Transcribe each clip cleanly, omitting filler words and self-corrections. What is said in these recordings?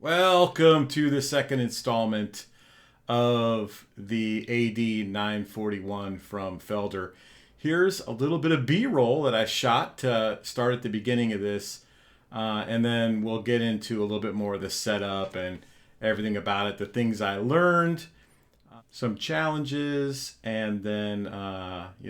Welcome to the second installment of the AD-941 from Felder. Here's a little bit of B-roll that I shot to start at the beginning of this, and then we'll get into a little bit more of the setup and everything about it, the things I learned, some challenges, and then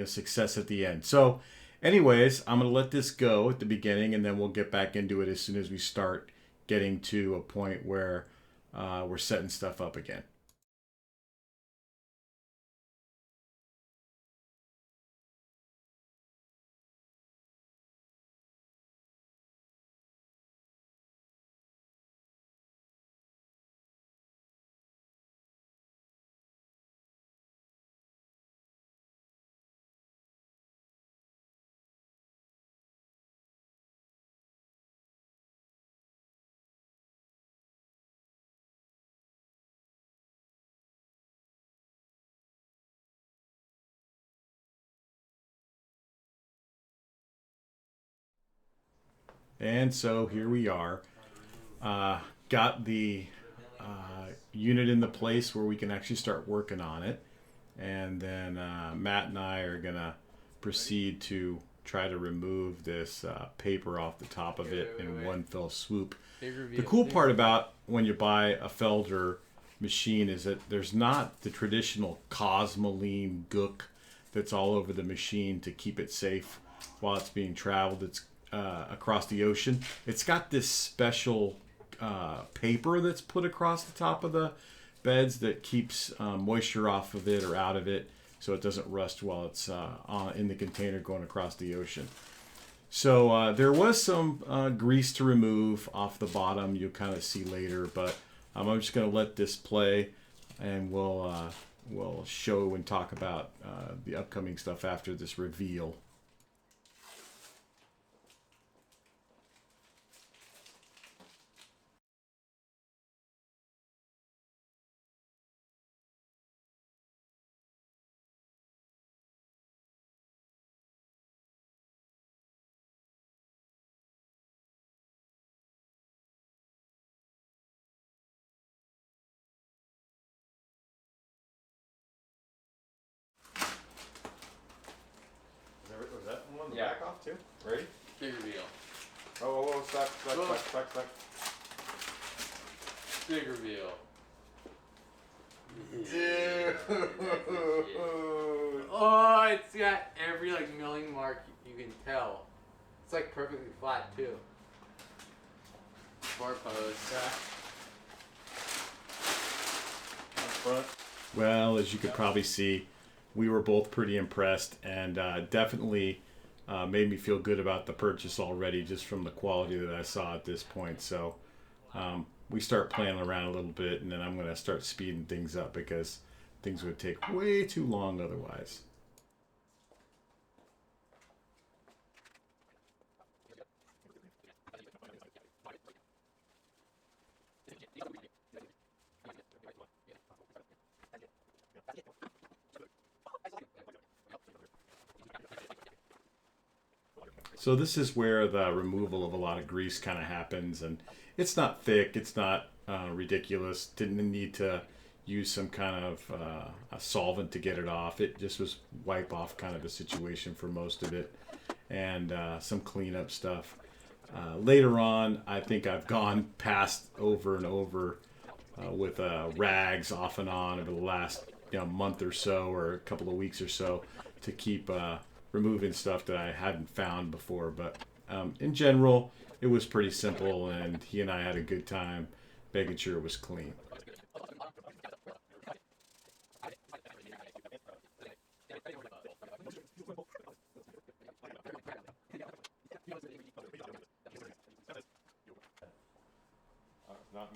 success at the end. So anyways, I'm going to let this go at the beginning, and then we'll get back into it as soon as we start getting to a point where we're setting stuff up again. And so here we are. Got the unit in the place where we can actually start working on it. And then Matt and I are going to proceed to try to remove this paper off the top of it in one fell swoop. The cool part about when you buy a Felder machine is that there's not the traditional Cosmoline gook that's all over the machine to keep it safe while it's being traveled. It's across the ocean. It's got this special paper that's put across the top of the beds that keeps moisture off of it or out of it, so it doesn't rust while it's in the container going across the ocean. So there was some grease to remove off the bottom. You'll kind of see later, but I'm just going to let this play, and we'll show and talk about the upcoming stuff after this reveal. Was that one in the back off too? Ready? Big reveal. Oh, stop. Big reveal. Dude. Oh, it's got every milling mark you can tell. It's perfectly flat too. Four posts. Front. Well, as you could probably see, we were both pretty impressed, and definitely made me feel good about the purchase already just from the quality that I saw at this point. So we start playing around a little bit, and then I'm going to start speeding things up because things would take way too long otherwise. So this is where the removal of a lot of grease kind of happens, and it's not thick, it's not ridiculous. Didn't need to use some kind of a solvent to get it off. It just was wipe off kind of a situation for most of it, and some cleanup stuff. Later on, I think I've gone past over and over with rags off and on over the last month or so, or a couple of weeks or so, to keep removing stuff that I hadn't found before. But in general, it was pretty simple, and he and I had a good time making sure it was clean.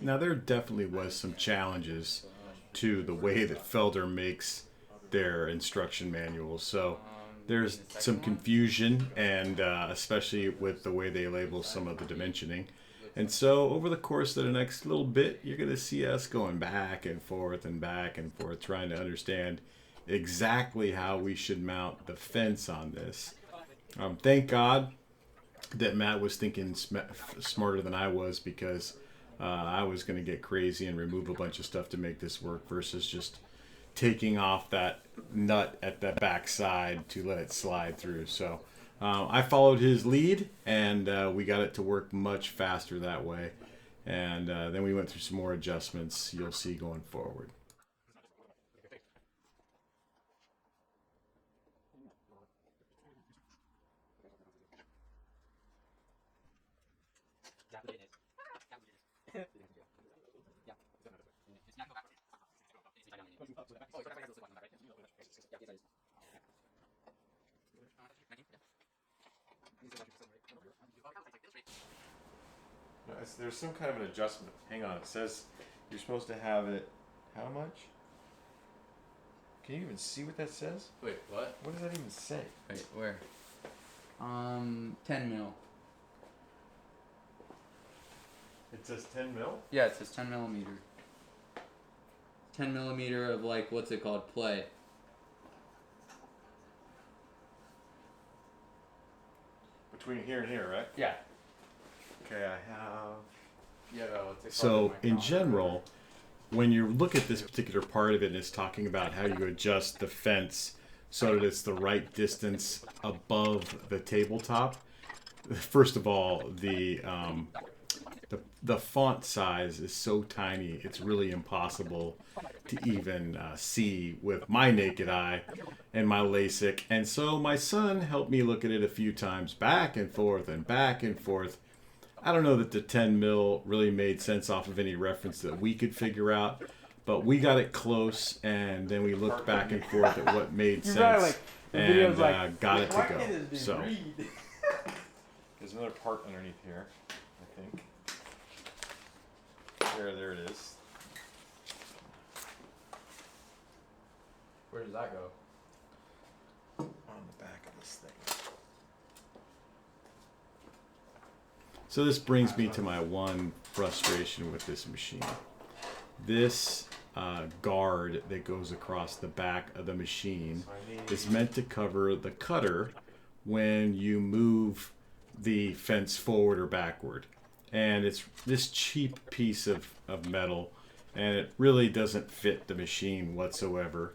Now, there definitely was some challenges to the way that Felder makes their instruction manuals. So there's some confusion, and especially with the way they label some of the dimensioning. And so over the course of the next little bit, you're going to see us going back and forth, trying to understand exactly how we should mount the fence on this. Thank God that Matt was thinking smarter than I was, because I was going to get crazy and remove a bunch of stuff to make this work versus just taking off that nut at the back side to let it slide through. So I followed his lead, and we got it to work much faster that way. And then we went through some more adjustments you'll see going forward. There's some kind of an adjustment. Hang on, it says you're supposed to have it. How much? Can you even see what that says? Wait, what? What does that even say? Wait, where? 10 mil. It says 10 mil? Yeah, it says 10 millimeter. 10 millimeter of like, what's it called? Play. Between here and here, right? Yeah. Okay, I have. Yeah, what's it called? So, in general, when you look at this particular part of it, and it's talking about how you adjust the fence so that it's the right distance above the tabletop. First of all, the font size is so tiny, it's really impossible to even see with my naked eye and my LASIK. And so my son helped me look at it a few times, back and forth and back and forth. I don't know that the 10 mil really made sense off of any reference that we could figure out, but we got it close, and then we looked back and forth at what made sense, and got it to go. So there's another part underneath here, I think. There it is. Where does that go? On the back of this thing. So this brings me to my one frustration with this machine. This guard that goes across the back of the machine is meant to cover the cutter when you move the fence forward or backward. And it's this cheap piece of metal, and it really doesn't fit the machine whatsoever.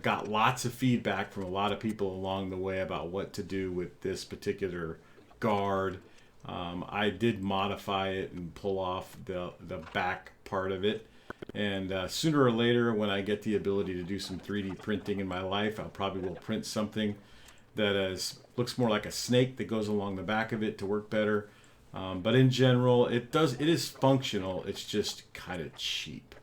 Got lots of feedback from a lot of people along the way about what to do with this particular guard. I did modify it and pull off the back part of it. And sooner or later, when I get the ability to do some 3D printing in my life, I probably will print something that looks more like a snake that goes along the back of it to work better. But in general, it is functional. It's just kind of cheap.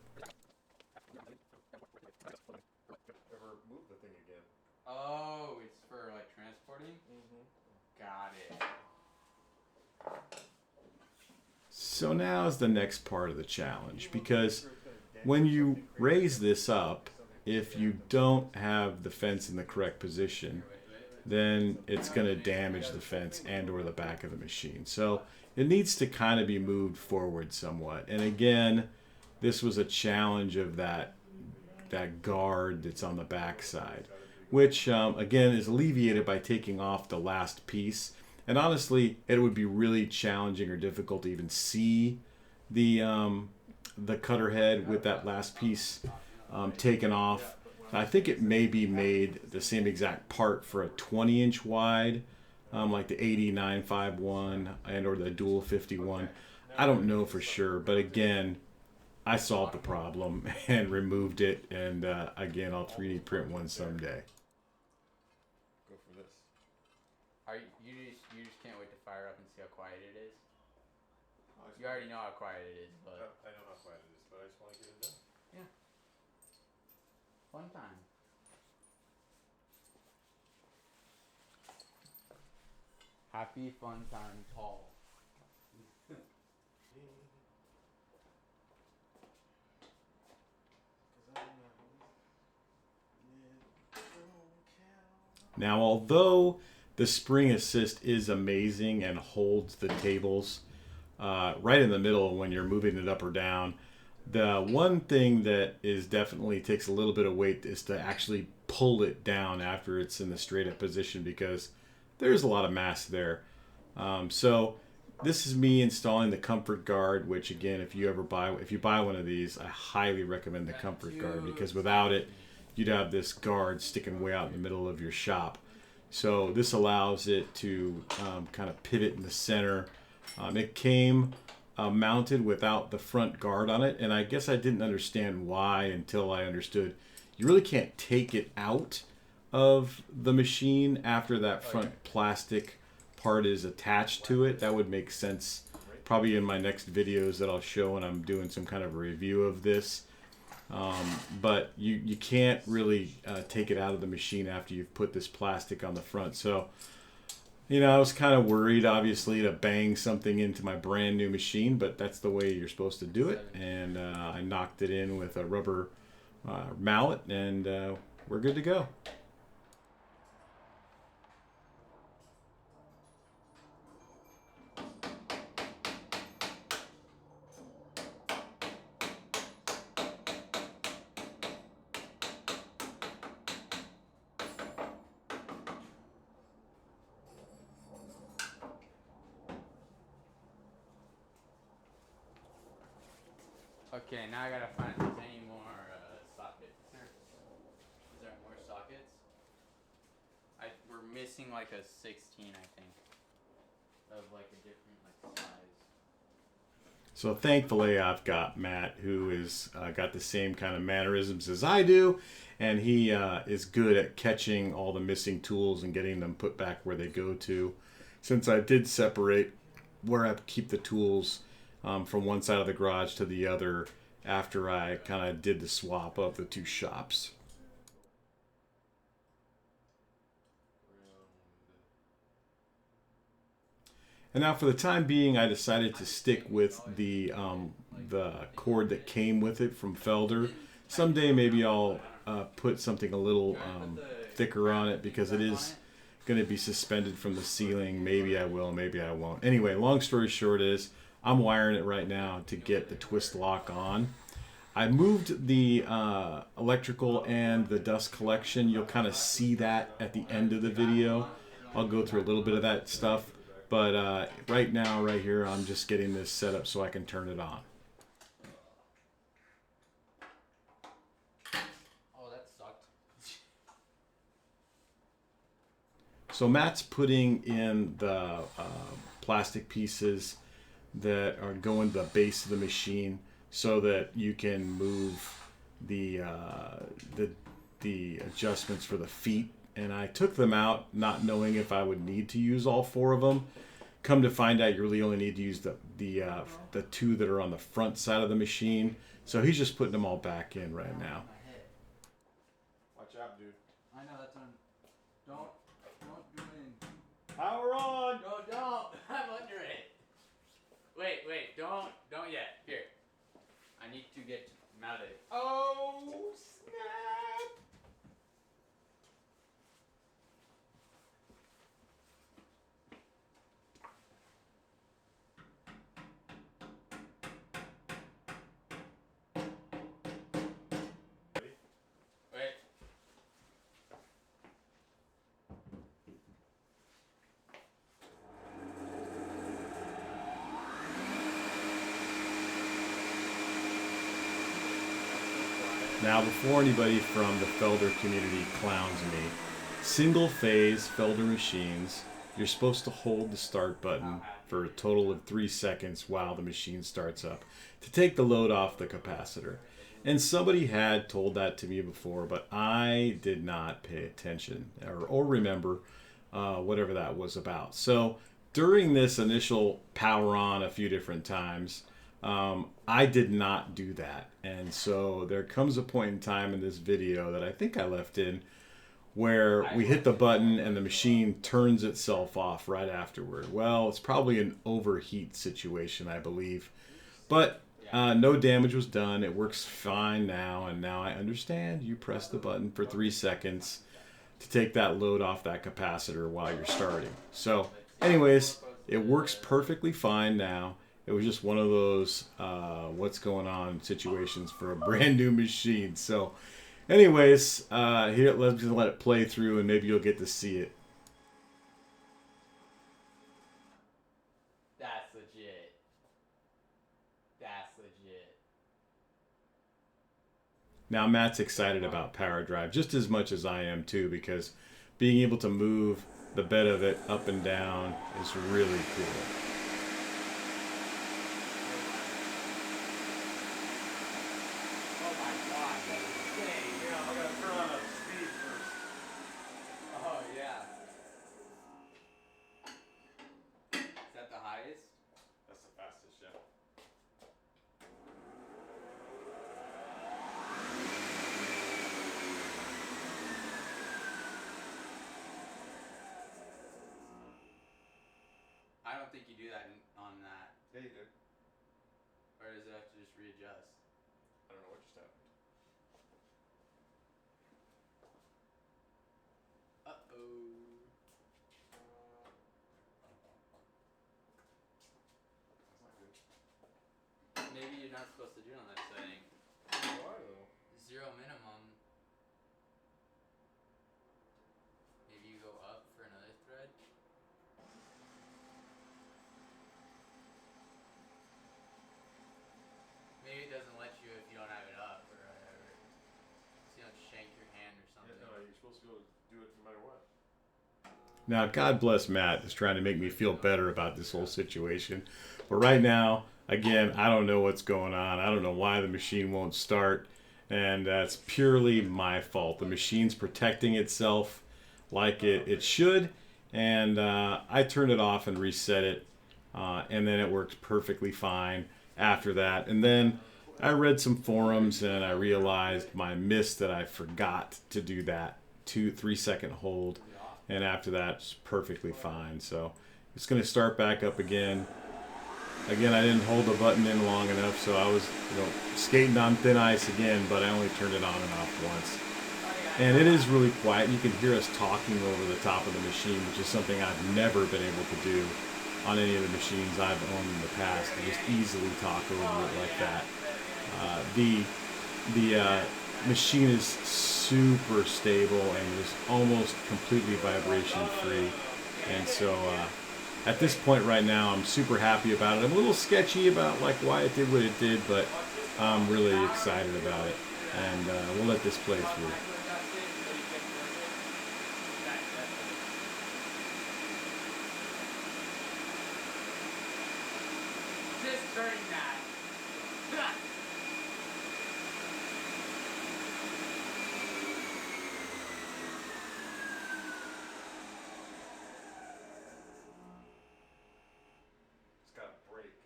Ever move the thing again? Oh, it's for like transporting? Mm-hmm. Got it. So now is the next part of the challenge, because when you raise this up, if you don't have the fence in the correct position, then it's going to damage the fence and or the back of the machine. So it needs to kind of be moved forward somewhat. And again, this was a challenge of that guard that's on the back side, which again is alleviated by taking off the last piece. And honestly, it would be really challenging or difficult to even see the cutter head with that last piece taken off. I think it may be made the same exact part for a 20-inch wide, like the AD-941 and or the Dual 51. I don't know for sure, but again, I solved the problem and removed it, and again, I'll 3D print one someday. Go for this. You just can't wait to fire up and see how quiet it is? You already know how quiet it is, but... I know how quiet it is, but I just want to get it done. Yeah. Fun time. Happy fun time, Paul. Now, although the spring assist is amazing and holds the tables right in the middle when you're moving it up or down, the one thing that is definitely takes a little bit of weight is to actually pull it down after it's in the straight up position, because there's a lot of mass there. So this is me installing the comfort guard, which again, if you buy one of these, I highly recommend the comfort guard, because without it, you'd have this guard sticking way out in the middle of your shop. So this allows it to kind of pivot in the center. It came mounted without the front guard on it, and I guess I didn't understand why until I understood you really can't take it out of the machine after that front plastic part is attached to it. That would make sense probably in my next videos that I'll show when I'm doing some kind of a review of this. But you can't really take it out of the machine after you've put this plastic on the front. So, you know, I was kind of worried, obviously, to bang something into my brand new machine, but that's the way you're supposed to do it. And I knocked it in with a rubber mallet, and we're good to go. Okay, now I gotta find if there's any more sockets. Is there more sockets? We're missing like a 16, I think, of like a different like size. So thankfully, I've got Matt, who is got the same kind of mannerisms as I do, and he is good at catching all the missing tools and getting them put back where they go to. Since I did separate where I keep the tools from one side of the garage to the other after I kind of did the swap of the two shops. And now for the time being, I decided to stick with the cord that came with it from Felder. Someday maybe I'll put something a little thicker on it, because it is going to be suspended from the ceiling. Maybe I will, maybe I won't. Anyway, long story short is I'm wiring it right now to get the twist lock on. I moved the electrical and the dust collection. You'll kind of see that at the end of the video. I'll go through a little bit of that stuff. But right now, right here, I'm just getting this set up so I can turn it on. Oh, that sucked. So Matt's putting in the plastic pieces that are going to the base of the machine so that you can move the adjustments for the feet. And I took them out not knowing if I would need to use all four of them. Come to find out, you really only need to use the two that are on the front side of the machine. So he's just putting them all back in right now. Watch out, dude. I know that's on. Don't do it. Power on! No, don't. I'm under it. Wait, don't yet. Here. I need to get mounted. Oh, snap! Wait. Now, before anybody from the Felder community clowns me, single phase Felder machines, you're supposed to hold the start button for a total of 3 seconds while the machine starts up to take the load off the capacitor. And somebody had told that to me before, but I did not pay attention or remember whatever that was about. So during this initial power on a few different times, I did not do that. And so there comes a point in time in this video that I think I left in where we hit the button and the machine turns itself off right afterward. Well, it's probably an overheat situation, I believe. But no damage was done. It works fine now. And now I understand you press the button for 3 seconds to take that load off that capacitor while you're starting. So anyways, it works perfectly fine now. It was just one of those what's going on situations for a brand new machine. So anyways, here, let's just let it play through and maybe you'll get to see it. That's legit. That's legit. Now Matt's excited about Power Drive just as much as I am too, because being able to move the bed of it up and down is really cool. Oh my god, that's insane. Yeah, I gotta turn on the speed first. Oh yeah. Is that the highest? That's the fastest, yeah. I don't think you do that on that. Yeah, you did. Or does it have to just readjust? I don't know what just happened. Uh-oh. That's not good. Maybe you're not supposed to do it on that setting. Why though? 0 minimum. Maybe you go up for another thread. Maybe it doesn't let you if you don't have it up or whatever. So you don't shank your hand or something. Yeah, no, you're supposed to be able to do it no matter what. Now, God bless Matt is trying to make me feel better about this whole situation. But right now, again, I don't know what's going on. I don't know why the machine won't start. And that's purely my fault. The machine's protecting itself like it should. And I turned it off and reset it. And then it worked perfectly fine after that. And then I read some forums and I realized my miss that I forgot to do that 2-3 second hold. And after that, it's perfectly fine. So it's going to start back up again. Again, I didn't hold the button in long enough, so I was, skating on thin ice again, but I only turned it on and off once. And it is really quiet. You can hear us talking over the top of the machine, which is something I've never been able to do on any of the machines I've owned in the past. To just easily talk over it like that. The machine is super stable and is almost completely vibration free. And so at this point right now, I'm super happy about it. I'm a little sketchy about why it did what it did, but I'm really excited about it. And we'll let this play through. Just turn that. It's got a brake.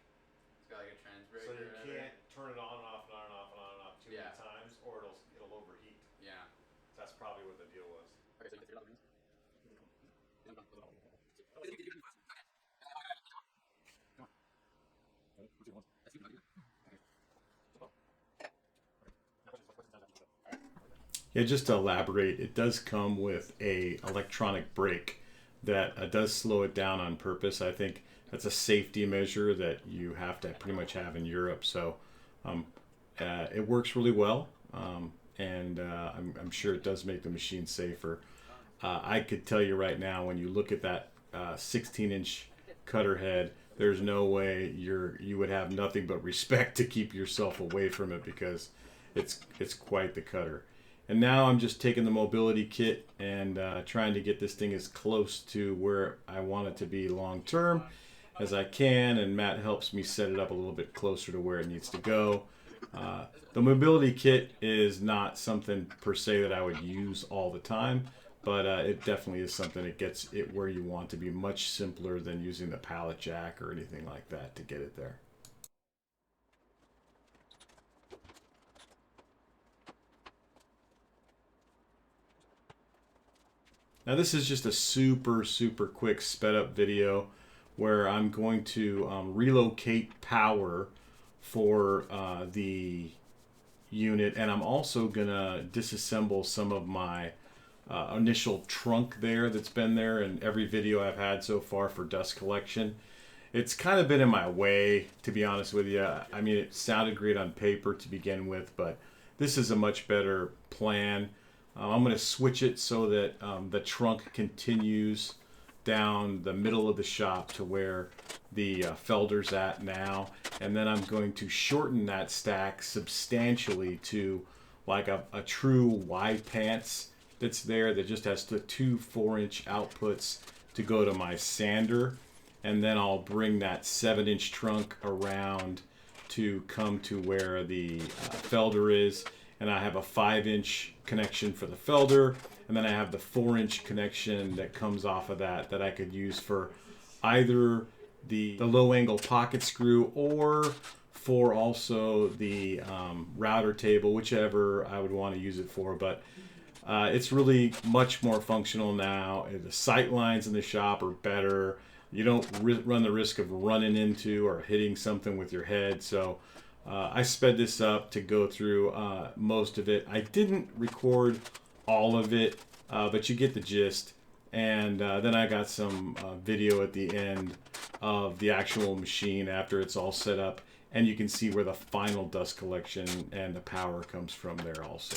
It's got like a trans brake. So or you whatever. can't turn it on and off and on and off and on and off too Yeah. many times, or it'll overheat. Yeah. So that's probably what the deal was. Okay, so you can take it out the rings. Yeah, just to elaborate, it does come with a electronic brake that does slow it down on purpose. I think that's a safety measure that you have to pretty much have in Europe. So it works really well, and I'm sure it does make the machine safer. I could tell you right now, when you look at that 16-inch cutter head, there's no way you would have nothing but respect to keep yourself away from it, because it's quite the cutter. And now I'm just taking the mobility kit and trying to get this thing as close to where I want it to be long term as I can, and Matt helps me set it up a little bit closer to where it needs to go. The mobility kit is not something per se that I would use all the time, but it definitely is something that gets it where you want to be, much simpler than using the pallet jack or anything like that to get it there. Now this is just a super quick sped up video where I'm going to relocate power for the unit, and I'm also gonna disassemble some of my initial trunk there that's been there in every video I've had so far for dust collection. It's kind of been in my way, to be honest with you. I mean, it sounded great on paper to begin with, but this is a much better plan. I'm going to switch it so that the trunk continues down the middle of the shop to where the Felder's at now, and then I'm going to shorten that stack substantially to like a true wide pants that's there that just has the two 4-inch outputs to go to my sander, and then I'll bring that 7-inch trunk around to come to where the Felder is, and I have a 5-inch connection for the Felder, and then I have the 4-inch connection that comes off of that I could use for either the low angle pocket screw or for also the router table, whichever I would want to use it for. But it's really much more functional now. The sight lines in the shop are better. You don't run the risk of running into or hitting something with your head. So I sped this up to go through most of it. I didn't record all of it, but you get the gist. And then I got some video at the end of the actual machine after it's all set up. And you can see where the final dust collection and the power comes from there also.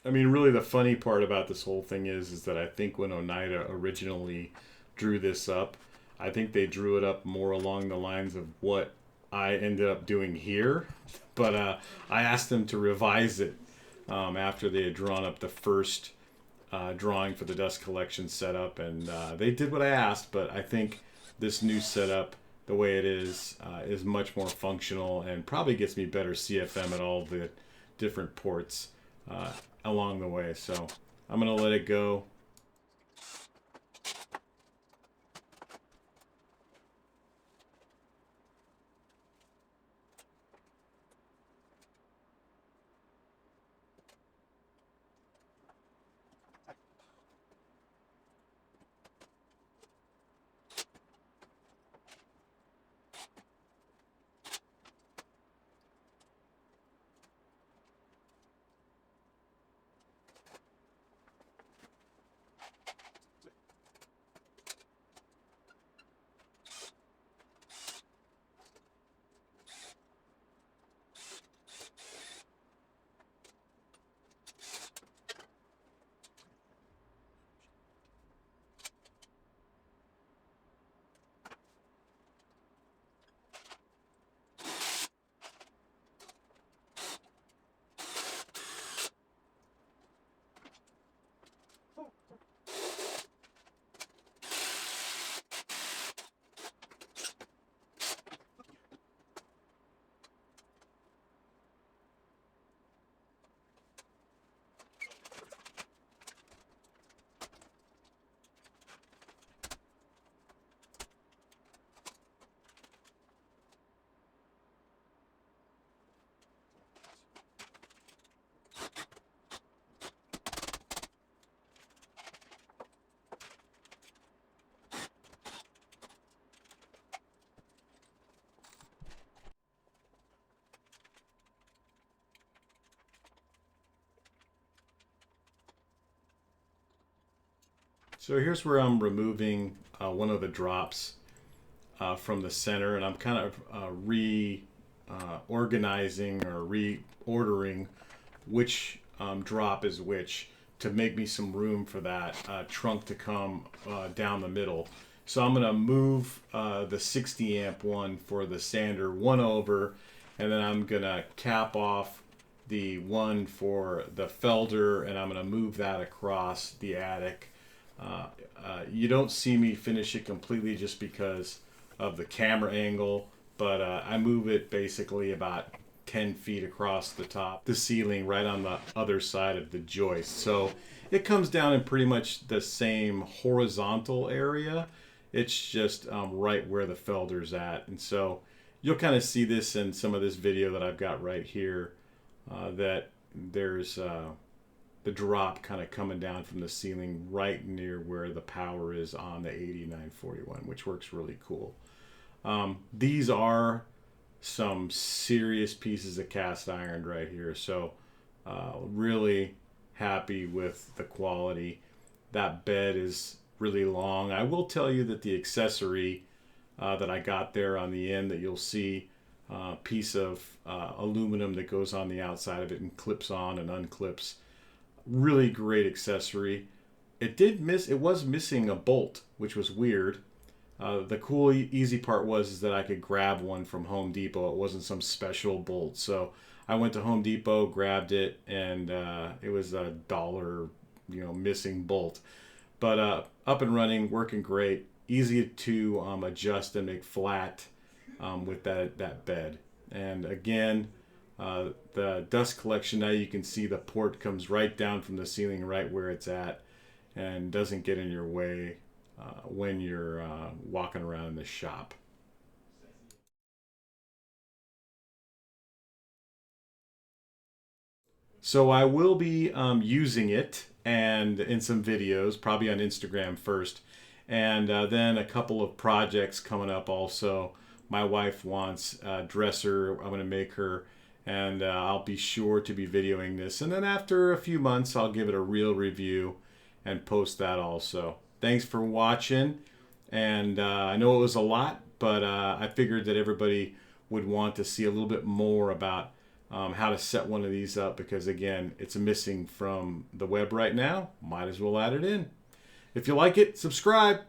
I mean, really, the funny part about this whole thing is that I think when Oneida originally drew this up, I think they drew it up more along the lines of what I ended up doing here. But I asked them to revise it after they had drawn up the first drawing for the dust collection setup, and they did what I asked. But I think this new setup, the way it is much more functional and probably gets me better CFM at all the different ports along the way. So I'm gonna let it go. So here's where I'm removing one of the drops from the center, and I'm kind of reorganizing or reordering which drop is which to make me some room for that trunk to come down the middle. So I'm going to move the 60 amp one for the sander one over, and then I'm going to cap off the one for the Felder, and I'm going to move that across the attic. You don't see me finish it completely just because of the camera angle, but I move it basically about 10 feet across the top, the ceiling right on the other side of the joist. So it comes down in pretty much the same horizontal area. It's just right where the Felder's at. And so you'll kind of see this in some of this video that I've got right here that there's the drop kind of coming down from the ceiling right near where the power is on the AD-941, which works really cool. These are some serious pieces of cast iron right here, so really happy with the quality. That bed is really long. I will tell you that the accessory that I got there on the end that you'll see, piece of aluminum that goes on the outside of it and clips on and unclips. Really great accessory. It was missing a bolt, which was weird. The cool, easy part is that I could grab one from Home Depot. It wasn't some special bolt. So I went to Home Depot, grabbed it, and it was $1, missing bolt. But up and running, working great. Easy to adjust and make flat with that bed. And again, the dust collection, now you can see the port comes right down from the ceiling right where it's at and doesn't get in your way when you're walking around in the shop. So I will be using it and in some videos, probably on Instagram first, and then a couple of projects coming up also. My wife wants a dresser. I'm going to make her, and I'll be sure to be videoing this. And then after a few months, I'll give it a real review and post that also. Thanks for watching, and I know it was a lot, but I figured that everybody would want to see a little bit more about how to set one of these up, because again, it's missing from the web right now. Might as well add it in. If you like it, subscribe.